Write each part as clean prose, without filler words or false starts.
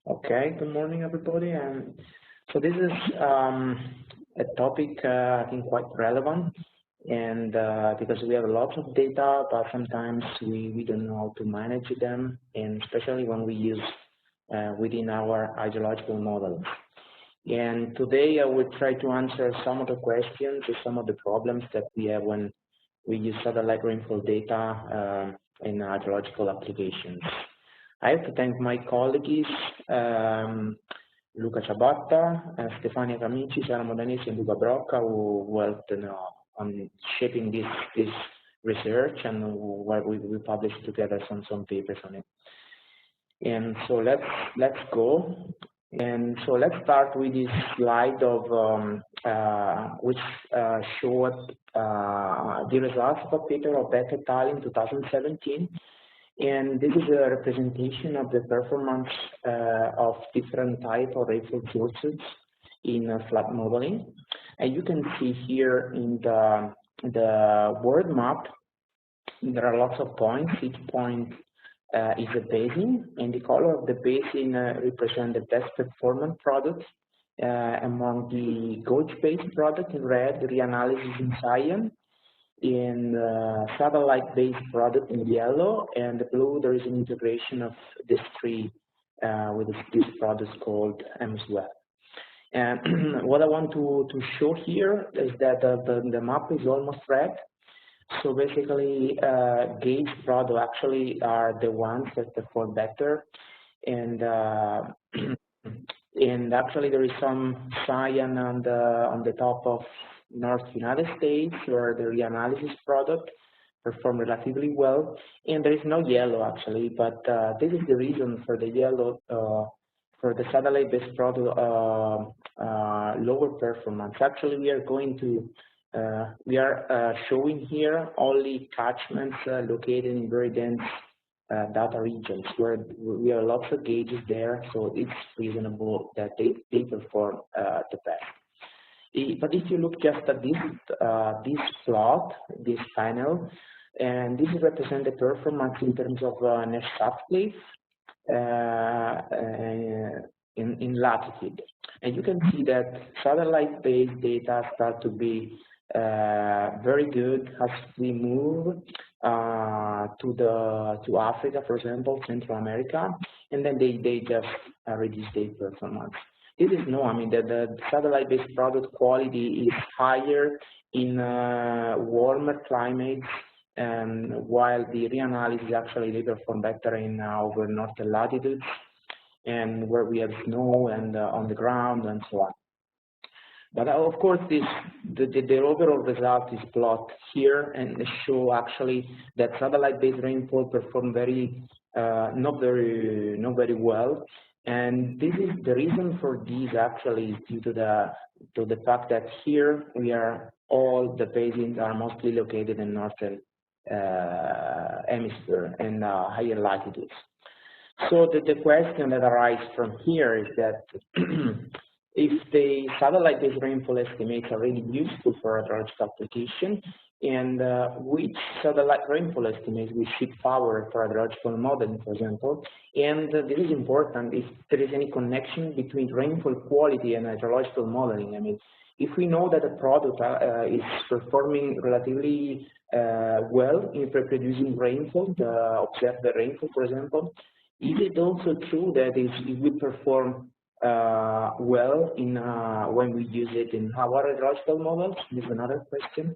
Okay, good morning, everybody. So this is a topic I think quite relevant, and because we have lots of data, but sometimes we don't know how to manage them, and especially when we use within our hydrological models. And today I will try to answer some of the questions or some of the problems that we have when we use satellite rainfall data in hydrological applications. I have to thank my colleagues, Luca Ciabatta, Stefania Camici, Sara Modanesi, and Luca Brocca, who helped on shaping this research, and where we published together some papers on it. And so let's go. And so let's start with this slide of which showed the results of a paper of Beck et al. In 2017. And this is a representation of the performance of different type of rainfall sources in flood modeling. And you can see here in the world map, there are lots of points. Each point is a basin, and the color of the basin represents the best performance products among the gauge-based product in red, reanalysis in cyan, in satellite-based product in yellow, and the blue there is an integration of these three with this product called HSAF. And what I want to show here is that the map is almost red. So basically, gauge product actually are the ones that perform better, and and actually there is some cyan on the top of North United States, where the reanalysis product perform relatively well, and there is no yellow actually, but this is the reason for the yellow for the satellite-based product lower performance. Actually, we are going to showing here only catchments located in very dense data regions where we have lots of gauges there, so it's reasonable that they perform the best. But if you look just at this plot, this panel, and this represents the performance in terms of net subcliffe in latitude. And you can see that satellite-based data start to be very good as we move to Africa, for example, Central America, and then they just reduce their performance. This is no, I mean the satellite-based product quality is higher in warmer climates, while the reanalysis actually they perform better in over northern latitudes and where we have snow and on the ground and so on. But of course, the overall result is plotted here, and they show actually that satellite-based rainfall perform not very well, and this is the reason for this actually is due to the fact that here all the basins are mostly located in northern hemisphere and higher latitudes. So the question that arises from here is that if the satellite-based rainfall estimates are really useful for hydrological application, and which satellite rainfall estimates we should power for hydrological modeling, for example. And this is important if there is any connection between rainfall quality and hydrological modeling. I mean, if we know that a product is performing relatively well in producing rainfall, observed rainfall, for example, is it also true that it will perform well in when we use it in our hydrological models? This is another question.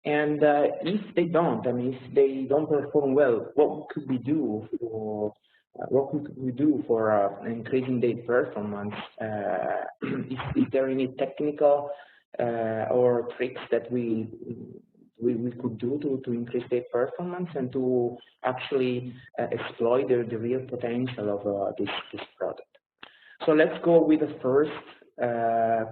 And if they don't, I mean, if they don't perform well, what could we do for increasing their performance? Is there any technical or tricks that we could do to increase their performance and to actually exploit the real potential of this product? So let's go with the first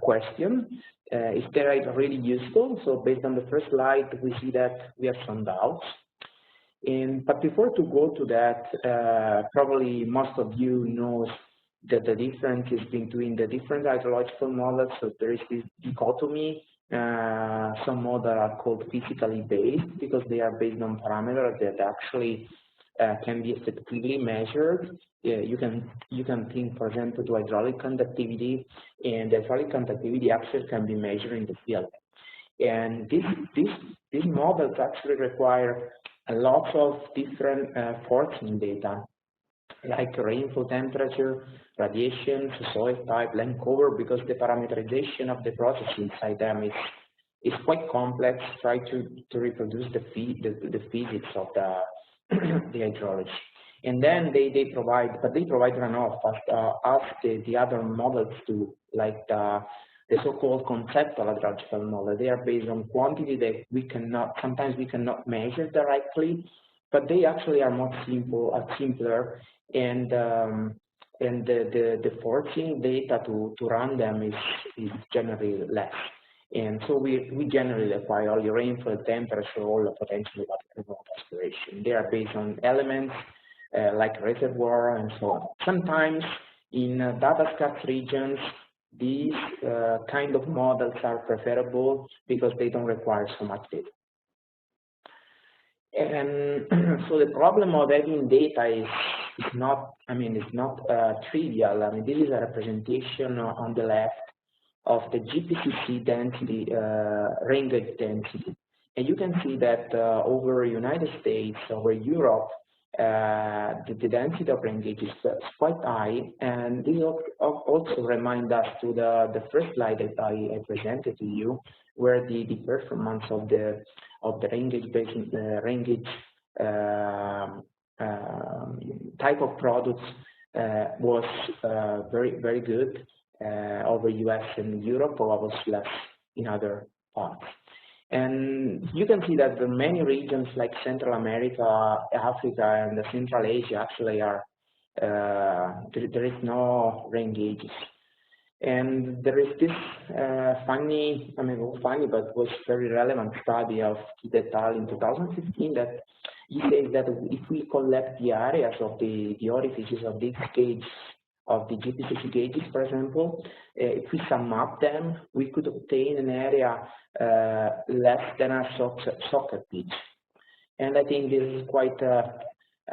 question. Is that really useful? So based on the first slide, we see that we have some doubts. But before to go to that, probably most of you know that the difference is between the different hydrological models. So there is this dichotomy. Some models are called physically based because they are based on parameters that actually can be effectively measured. You can think, for example, to hydraulic conductivity, and the hydraulic conductivity actually can be measured in the field. And these models actually require a lot of different forcing data, like rainfall temperature, radiation, soil type, land cover, because the parameterization of the process inside them is quite complex. Try to reproduce the physics of the the hydrology. And then they provide runoff as the other models do, like the so-called conceptual hydrological model. They are based on quantity that sometimes we cannot measure directly, but they actually are more simpler, and the forcing data to run them is generally less. And so we generally apply only rainfall, temperature, or potentially water aspiration. They are based on elements like reservoir and so on. Sometimes in data scarce regions, these kind of models are preferable because they don't require so much data. And so the problem of having data is not, it's not trivial. This is a representation on the left of the GPCC density, rain gauge density. And you can see that over United States, over Europe, the density of rain gauge is quite high. And this also reminds us to the first slide that I presented to you, where the performance of the rain gauge type of products was very good over US and Europe, probably less in other parts. And you can see that there are many regions like Central America, Africa, and Central Asia actually are, there is no rain gauges. And there is this funny, but was very relevant study of et al. In 2015 that he says that if we collect the areas of the orifices of these gauges, of the GPCC gauges, for example, if we sum up them, we could obtain an area less than a soccer pitch. And I think this is quite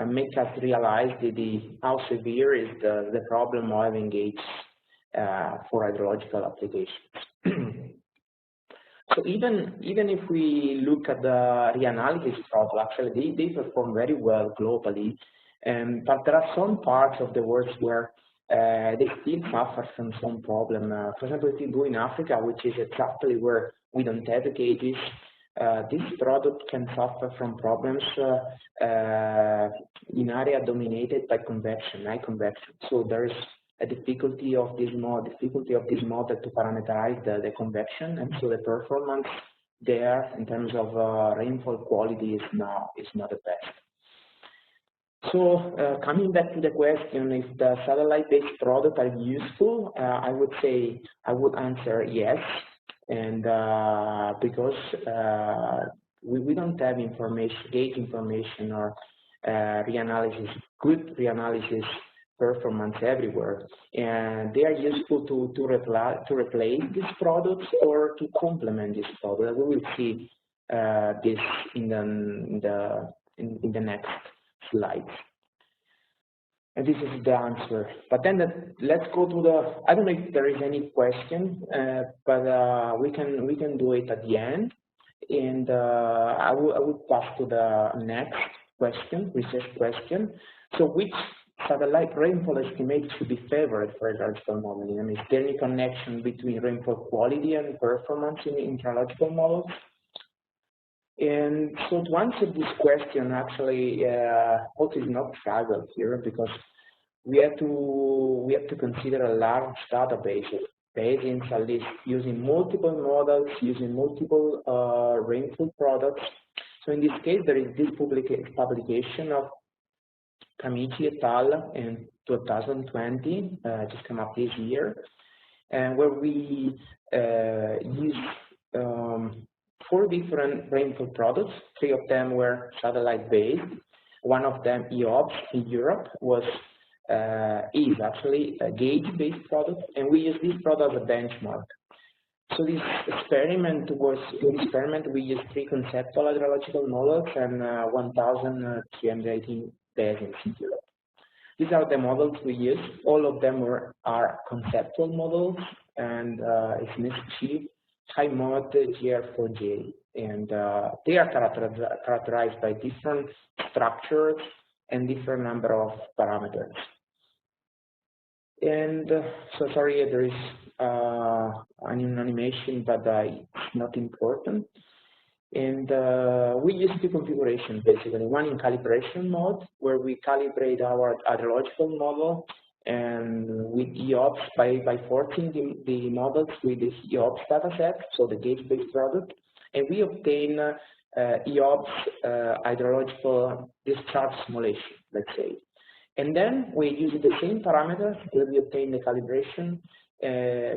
make us realize how severe is the problem of having gauges for hydrological applications. So even if we look at the reanalysis problem, actually they perform very well globally, but there are some parts of the world where they still suffer from some problem. For example, if you go in Africa, which is exactly where we don't have gauges, this product can suffer from problems in area dominated by convection, high convection. So there is a difficulty of this model to parameterize the convection, and so the performance there in terms of rainfall quality is not the best. So coming back to the question, if the satellite-based products are useful, I would answer yes, and because we don't have gauge information or good reanalysis performance everywhere, and they are useful to replace these products or to complement this product. We will see this in the next slides. And this is the answer. But then let's go to the. I don't know if there is any question, but we can do it at the end. And I would pass to the next question, research question. So which satellite rainfall estimate should be favored for hydrological modeling? Is there any connection between rainfall quality and performance in hydrological models? And so to answer this question, actually, what is not trivial here, because we have to consider a large database of basins, at least using multiple models, using multiple rainfall products. So in this case, there is this publication of Camici et al. In 2020, just came up this year, and where we use 4 different rainfall products. 3 of them were satellite-based. One of them, EUMeTrain in Europe, is actually a gauge-based product, and we use this product as a benchmark. So this experiment we used 3 conceptual hydrological models and 1,318 basins in Europe. These are the models we use. All of them are conceptual models, and it's MSG, high mod, GR4J, and they are characterized by different structures and different number of parameters. And so sorry, there is an animation, but it's not important. And we use two configurations basically. One in calibration mode, where we calibrate our hydrological model, and with EOPS by forcing the models with this EOPS dataset, so the gauge-based product, and we obtain EOPS hydrological discharge simulation, let's say. And then we use the same parameters where we obtain the calibration,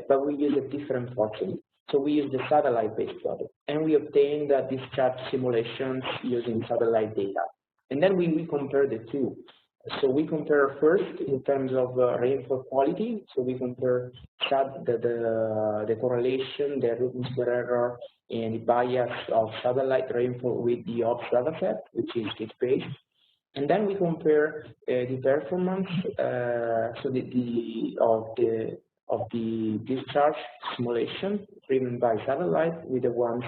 but we use a different forcing. So we use the satellite-based product, and we obtain the discharge simulations using satellite data. And then we compare the two. So we compare first in terms of rainfall quality. So we compare the correlation, the root mean square error, and the bias of satellite rainfall with the OPS dataset, which is gauge-based. And then we compare the performance, of the discharge simulation driven by satellite with the ones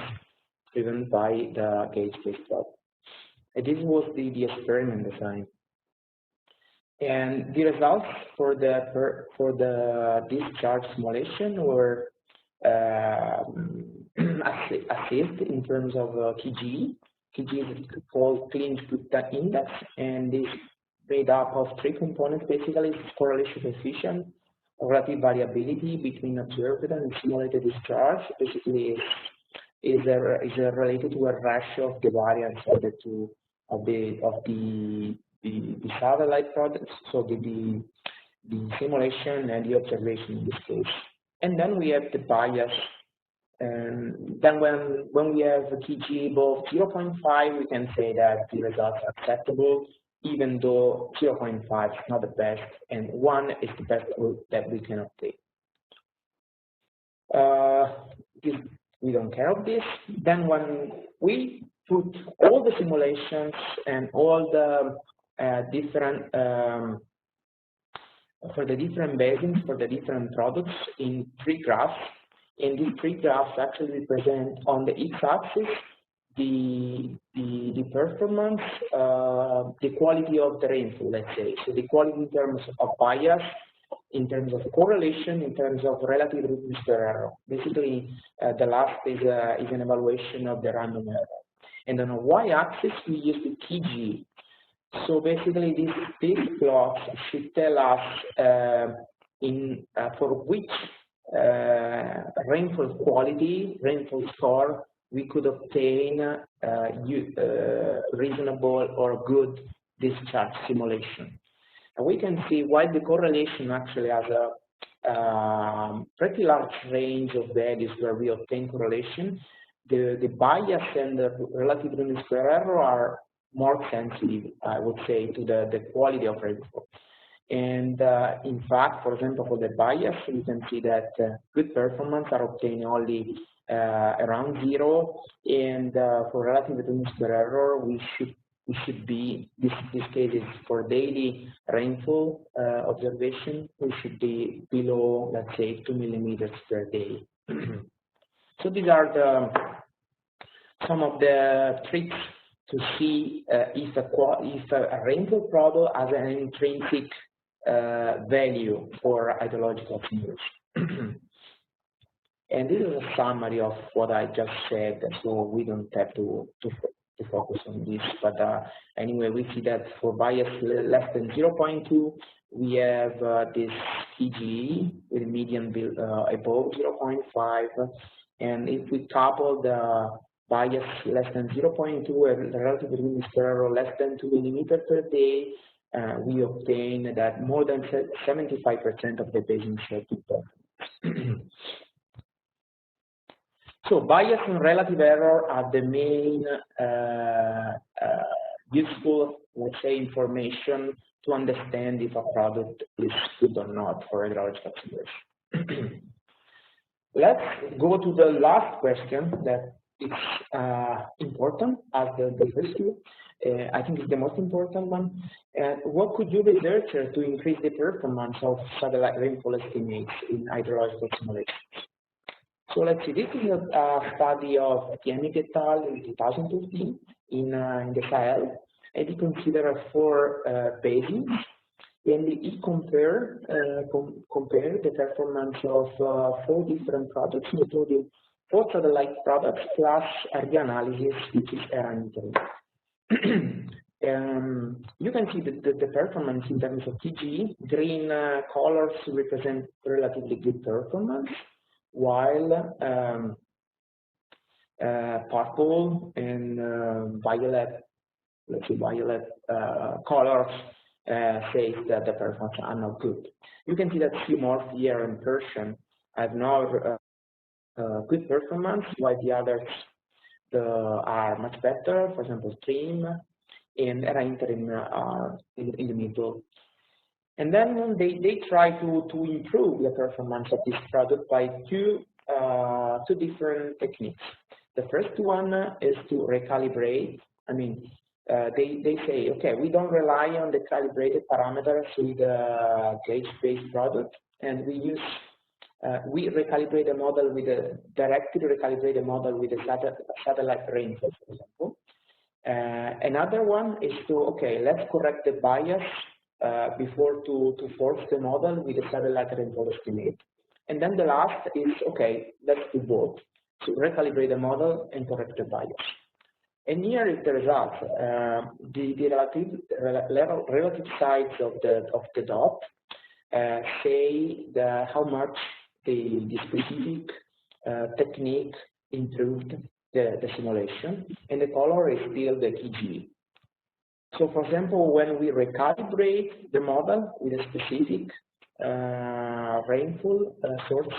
driven by the gauge-based product. And this was the experiment design. And the results for the discharge simulation were assessed in terms of KG. KG is called clean index, and is made up of three components basically: correlation coefficient, relative variability between observed and simulated discharge. Basically, is related to a ratio of the variance of the two of the satellite products, so the simulation and the observation in this case. And then we have the bias. And then when we have a KG above 0.5, we can say that the results are acceptable, even though 0.5 is not the best, and 1 is the best that we can obtain. We don't care of this. Then when we put all the simulations and all the different for the different basins, for the different products in three graphs, and these three graphs actually represent on the x-axis the performance, the quality of the rainfall, let's say. So the quality in terms of bias, in terms of correlation, in terms of relative root mean square error. Basically, the last is an evaluation of the random error. And on the y-axis, we use the KG. So basically, these plots should tell us for which rainfall quality, rainfall score, we could obtain reasonable or good discharge simulation. And we can see while the correlation actually has a pretty large range of values where we obtain correlation, the bias and the relative root mean square error are more sensitive, I would say, to the quality of rainfall. And in fact, for example, for the bias, you can see that good performance are obtained only around 0, and for relative root mean square error, we should be, this case is for daily rainfall observation, we should be below, let's say, 2 millimeters per day. So these are some of the tricks to see if a rainfall product has an intrinsic value for hydrological simulation. And this is a summary of what I just said, so we don't have to focus on this. But anyway, we see that for bias less than 0.2, we have this PGE with median above 0.5. And if we couple the bias less than 0.2 and the relative root mean square error less than 2 millimeters per day, we obtain that more than 75% of the basin should be performance. So bias and relative error are the main useful, let's say, information to understand if a product is good or not for hydrological simulation. Let's go to the last question that is important as the first two, I think is the most important one. What could do researchers to increase the performance of satellite rainfall estimates in hydrological simulations? So let's see, this is a study of EUMeTrain et al. In 2015 in the Sahel, and he considered 4 basins, and he compared the performance of 4 different products, including 4 satellite products plus area analysis, which is parameter. You can see the performance in terms of TG. Green colors represent relatively good performance, while purple and violet, let's say violet colors says that the performance are not good. You can see that Seamorph here and Persian have no good performance, while the others are much better. For example, Stream and Interim are in the middle. And then they try to improve the performance of this product by two different techniques. The first one is to recalibrate. I mean, they say, okay, we don't rely on the calibrated parameters with the gauge-based product, and we use we recalibrate the model with a directly recalibrate the model with a satellite rainfall, for example. Another one is to, okay, let's correct the bias before to force the model with a satellite rainfall estimate. And then the last is, okay, let's do both, to recalibrate the model and correct the bias. And here is the result. The relative size of the dot say how much the specific technique improved the simulation, and the color is still the TG. So, for example, when we recalibrate the model with a specific rainfall source,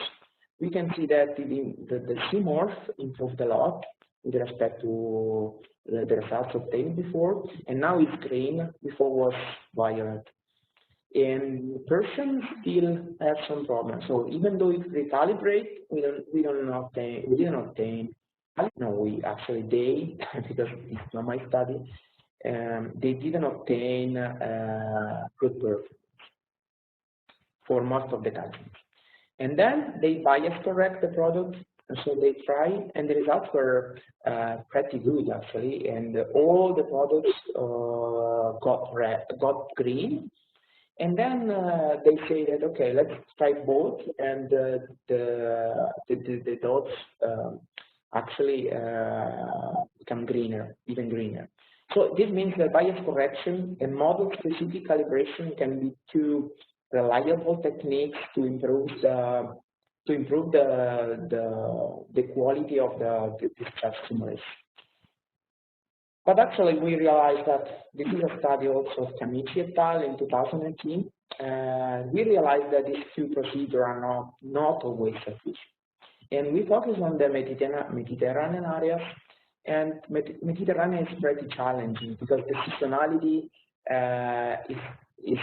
we can see that the Seamorph improved a lot with respect to the results obtained before, and now it's green, before was violet. And Persian still has some problems. So even though if we recalibrate, we didn't obtain. No, they because it's not my study. They didn't obtain good performance for most of the countries. And then they bias correct the product, and so they try, and the results were pretty good actually. And all the products got green. And then they say that, okay, let's try both, and the dots actually become greener, even greener. So this means that bias correction and model-specific calibration can be two reliable techniques to improve the quality of the discharge simulation. But actually, we realized that this is a study also of Camici et al. In 2018. We realized that these two procedures are not always sufficient. And we focus on the Mediterranean areas, and Mediterranean is pretty challenging because the seasonality is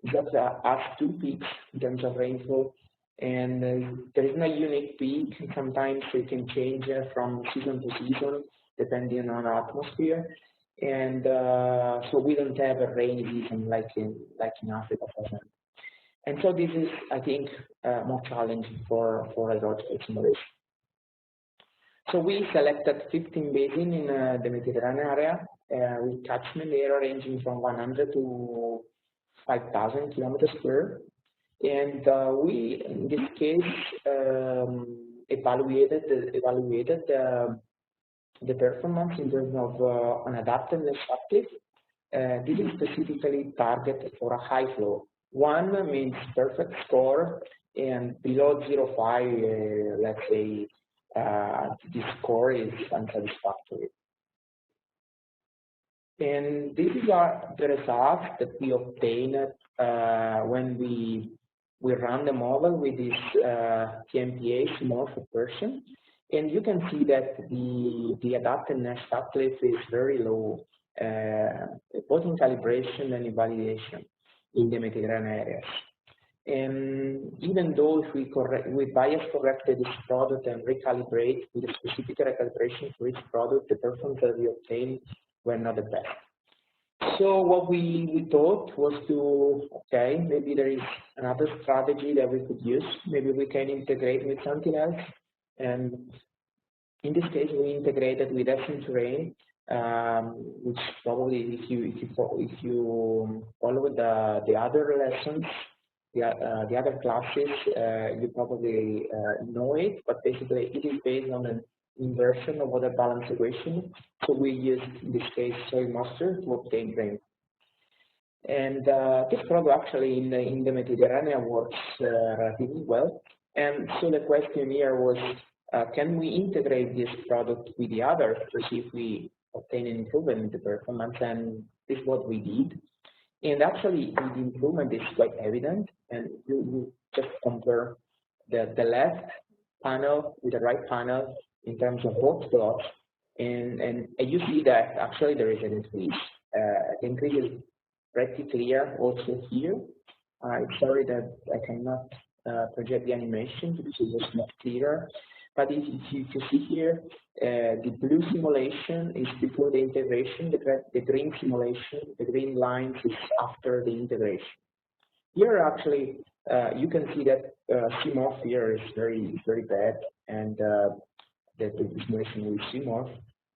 just has 2 peaks in terms of rainfall, and there is no unique peak. Sometimes it can change from season to season, depending on the atmosphere, and so we don't have a rainy season like in Africa, for example. And so this is, I think, more challenging for hydrological simulation. So we selected 15 basins in the Mediterranean area with catchment area ranging from 100 to 5,000 kilometers square, and we, in this case, evaluated the performance in terms of an adaptedness uplift. This is specifically targeted for a high flow. 1 means perfect score, and below 0.5, let's say, this score is unsatisfactory. And these are the results that we obtained when we run the model with this TMPA Seamorph version. And you can see that the adaptedness uplift is very low, both in calibration and in validation in the Mediterranean areas. And even though if we bias corrected this product and recalibrate with a specific recalibration for each product, the performance that we obtained were not the best. So what we thought was to, okay, maybe there is another strategy that we could use. Maybe we can integrate with something else. And in this case, we integrated with HSAF, which probably if you follow the other lessons, the other classes, you probably know it. But basically, it is based on an inversion of water balance equation. So we used in this case soil moisture to obtain rain. And this product actually in the Mediterranean works relatively well. And so the question here was, can we integrate this product with the other to see if we obtain an improvement in the performance? And this is what we did. And actually, the improvement is quite evident. And you just compare the left panel with the right panel in terms of both plots. And you see that actually there is an increase. The increase is pretty clear also here. Sorry that I cannot project the animation because it was not clearer. But if you see here, the blue simulation is before the integration, the green simulation, the green lines is after the integration. Here actually, you can see that CMOF here is very bad, and the simulation with CMOF.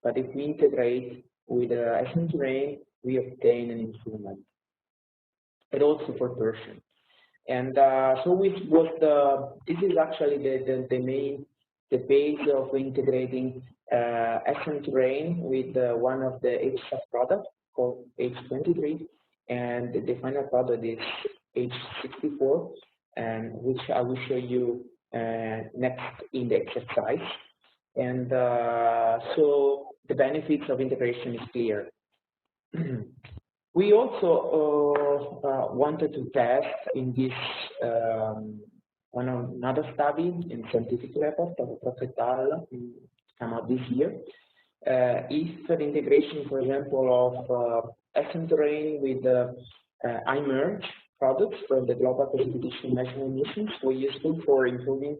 But if we integrate with HSAF, we obtain an improvement, and also for torsion. And so this is actually the base of integrating HSAF with one of the HSAF products called H23, and the final product is H64, and which I will show you next in the exercise. And so the benefits of integration is clear. We also wanted to test in this another study in scientific report of Prof. Tal come out this year. If the integration, for example, of HSAF with the EUMeTrain products from the global precipitation measurement missions were useful for improving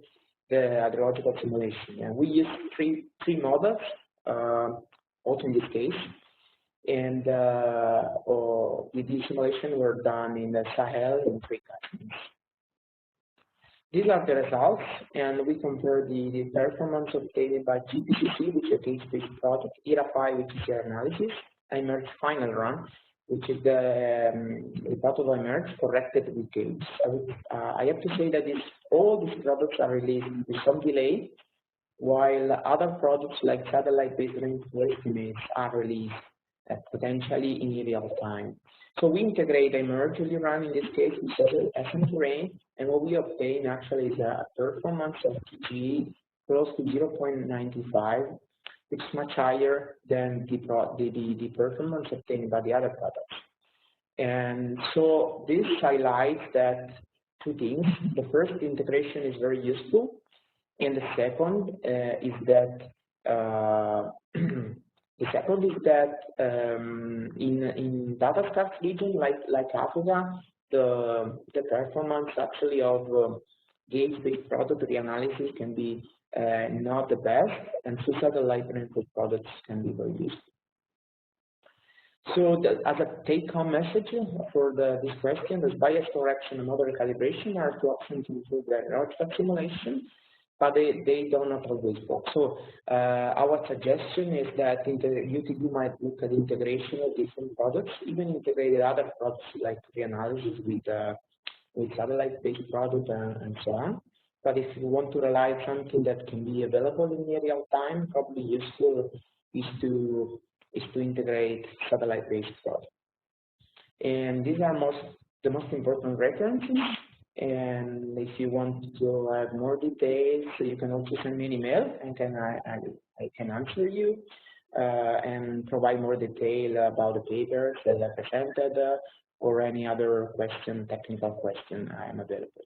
the hydrological simulation. And we used three models, also in this case. And with this simulation were done in the Sahel in 3 countries. These are the results, and we compare the performance obtained by GPCC, which is a case-based product, ERA5, which is the analysis, EUMeTrain final run, which is the result of EUMeTrain corrected with gauge. I have to say that all these products are released with some delay, while other products like satellite-based rainfall estimates are released potentially in real time. So we integrate EUMeTrain run in this case with HSAF, and what we obtain actually is a performance of TG close to 0.95, which is much higher than the performance obtained by the other products. And so this highlights that 2 things. The first, integration is very useful, and the second is that in data scarce region like Africa, the performance actually of gauge-based product reanalysis can be not the best, and so satellite rainfall products can be very useful. So as a take-home message for this question, there's bias correction and model recalibration are 2 options to improve the hydrological simulation, but they do not always work. So our suggestion is that you might look at integration of different products, even integrated other products like reanalysis with satellite-based product and so on. But if you want to rely on something that can be available in real time, probably useful is to integrate satellite-based products. And these are the most important references. And if you want to have more details, you can also send me an email, and I can answer you and provide more detail about the papers that I presented or any other question, technical question. I am available.